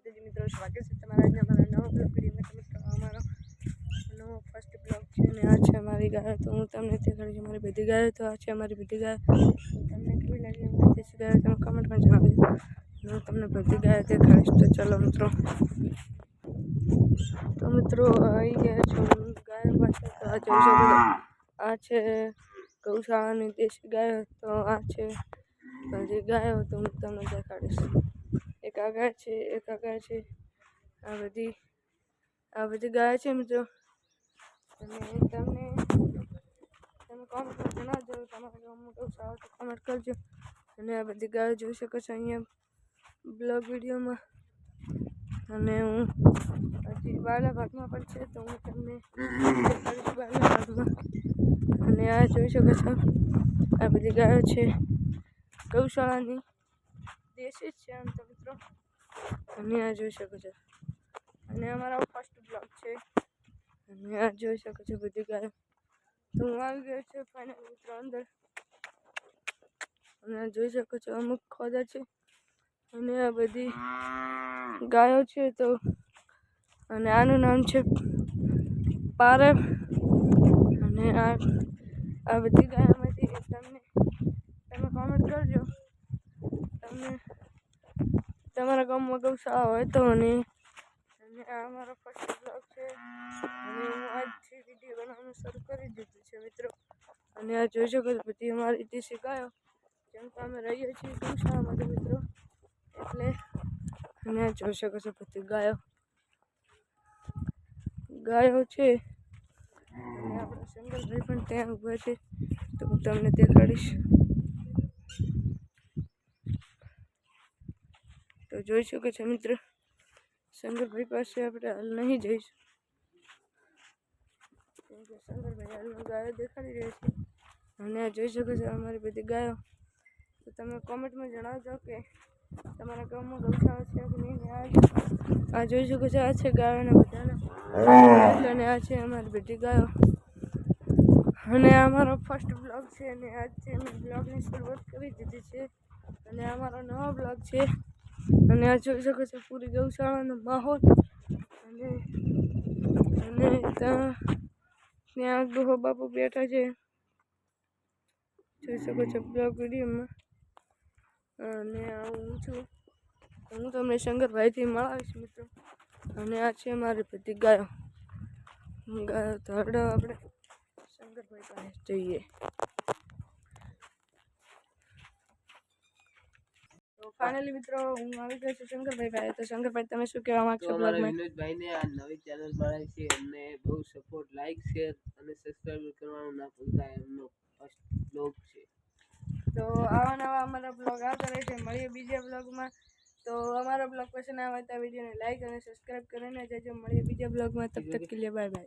મિત્રો સ્વાગત છે તમારા આજના અમારા નવા બ્લોગ વિડીયોમાં. મિત્રો અમારો નવો ફર્સ્ટ બ્લોગ છે અને આ છે અમારી ગાય. તો હું તમને દેખાડીશ અમારી બધી ગાયો. તો આ છે અમારી બધી ગાય. તમને કેવી લાગી અમારી દેશી ગાયો તમે કમેન્ટમાં જણાવજો. હું તમને બધી ગાયો દેખાડીશ. તો ચાલો મિત્રો. તો મિત્રો આવી ગયા છો ગાયો પાસે. તો આ જોઈ શકો છો આ છે ગૌશાળાની દેશી ગાયો. તો આ છે બધી ગાયો. તો હું તમને દેખાડીશ. એક આ ગાય છે, એક આ ગાય છે, આ બધી ગાય છે મિત્રો. અને તમે કોમેન્ટમાં જણાવજો તમારા ગામમાં ગૌશાળા તો કોમેન્ટ કરજો. અને આ બધી ગાયો જોઈ શકો છો અહીંયા બ્લોગ વિડીયોમાં. અને હું હજી બારલા ભાગમાં પણ છે તો હું તમને દેખાડીશ બારલા ભાગમાં. અને આ જોઈ શકો છો આ બધી ગાયો છે ગૌશાળાની દેશી જ છે આમ તો મિત્રો. અને આ જોઈ શકો છો અને અમારો ફર્સ્ટ બ્લોગ છે. અને આ જોઈ શકો છો બધી ગાયો. તો હું આવી ગયો છે ફાઇનલ મિત્રો અંદર. અને આ જોઈ શકો છો અમુક ખોદા છે અને આ બધી ગાયો છે. તો અને આનું નામ છે પારવ. અને આ બધી ગાયોમાંથી તમે કોમેન્ટ કરજો તમને તમારા ગામમાં ગૌશાળા હોય તો. અને આ અમારો ફર્સ્ટ બ્લોગ છે અને હું આજથી વિડીયો બનાવવાનું શરૂ કરી દીધું છે મિત્રો. અને આ જોઈ શકો છો બધી અમારી દેશી ગાયો. જેમ કે અમે રહીએ છીએ ગૌશાળામાં તો મિત્રો એટલે. અને આ જોઈ શકો છો બધી ગાયો છે. અને આપણા શંકરભાઈ પણ ત્યાં ઊભા છે તો હું તમને દેખાડીશ. તો જોઈ શકો છો મિત્રો શંકરભાઈ પાસે આપણે હાલ નહીં જઈશું કેમ કે શંકરભાઈ હાલમાં ગાયો દેખાડી રહ્યા છે. અને આ જોઈ શકો છો અમારી બધી ગાયો. તો તમે કોમેન્ટમાં જણાવજો કે તમારા ગામમાં ગૌશાળા છે કે નહીં. આ જોઈ શકો છો આ છે ગાયોના બધાના. અને આ છે અમારી બધી ગાયો. અને આ અમારો ફર્સ્ટ બ્લોગ છે અને આજથી અમે બ્લોગની શરૂઆત કરી દીધી છે. અને આ અમારો નવો બ્લોગ છે. અને આ જોઈ શકો છો પૂરી ગૌશાળાનો માહોલ. અને ત્યાં ડોહો બાપુ બેઠા છે જોઈ શકો છો બ્લોગ વિડીયોમાં. અને હું છું હું તમને શંકરભાઈથી મળાવીશ મિત્રો. અને આ છે મારી બધી ગાયો. તો આપણે શંકરભાઈ પાસે જઈએ. તો ફાઇનલી મિત્રો હું આવી ગયો છું શંકરભાઈ પાસે. તો શંકરભાઈ તમે શું કહેવા માંગશો બ્લોગમાં? વિનોદભાઈને આ નવી ચેનલ બનાવી છે એમને બહુ સપોર્ટ, લાઈક, શેર અને સબસ્ક્રાઇબ કરવાનું ના ભૂલતા. એમનો ફર્સ્ટ બ્લોગ છે. તો આવા નવા અમારા બ્લોગ આવતા રહે છે. મળીએ બીજા બ્લોગમાં. તો અમારા બ્લોગ પસંદ આવે તો વિડીયોને લાઈક અને સબસ્ક્રાઇબ કરીને જજો. મળીએ બીજા બ્લોગમાં. તબ તક કે લીએ બાય બાય.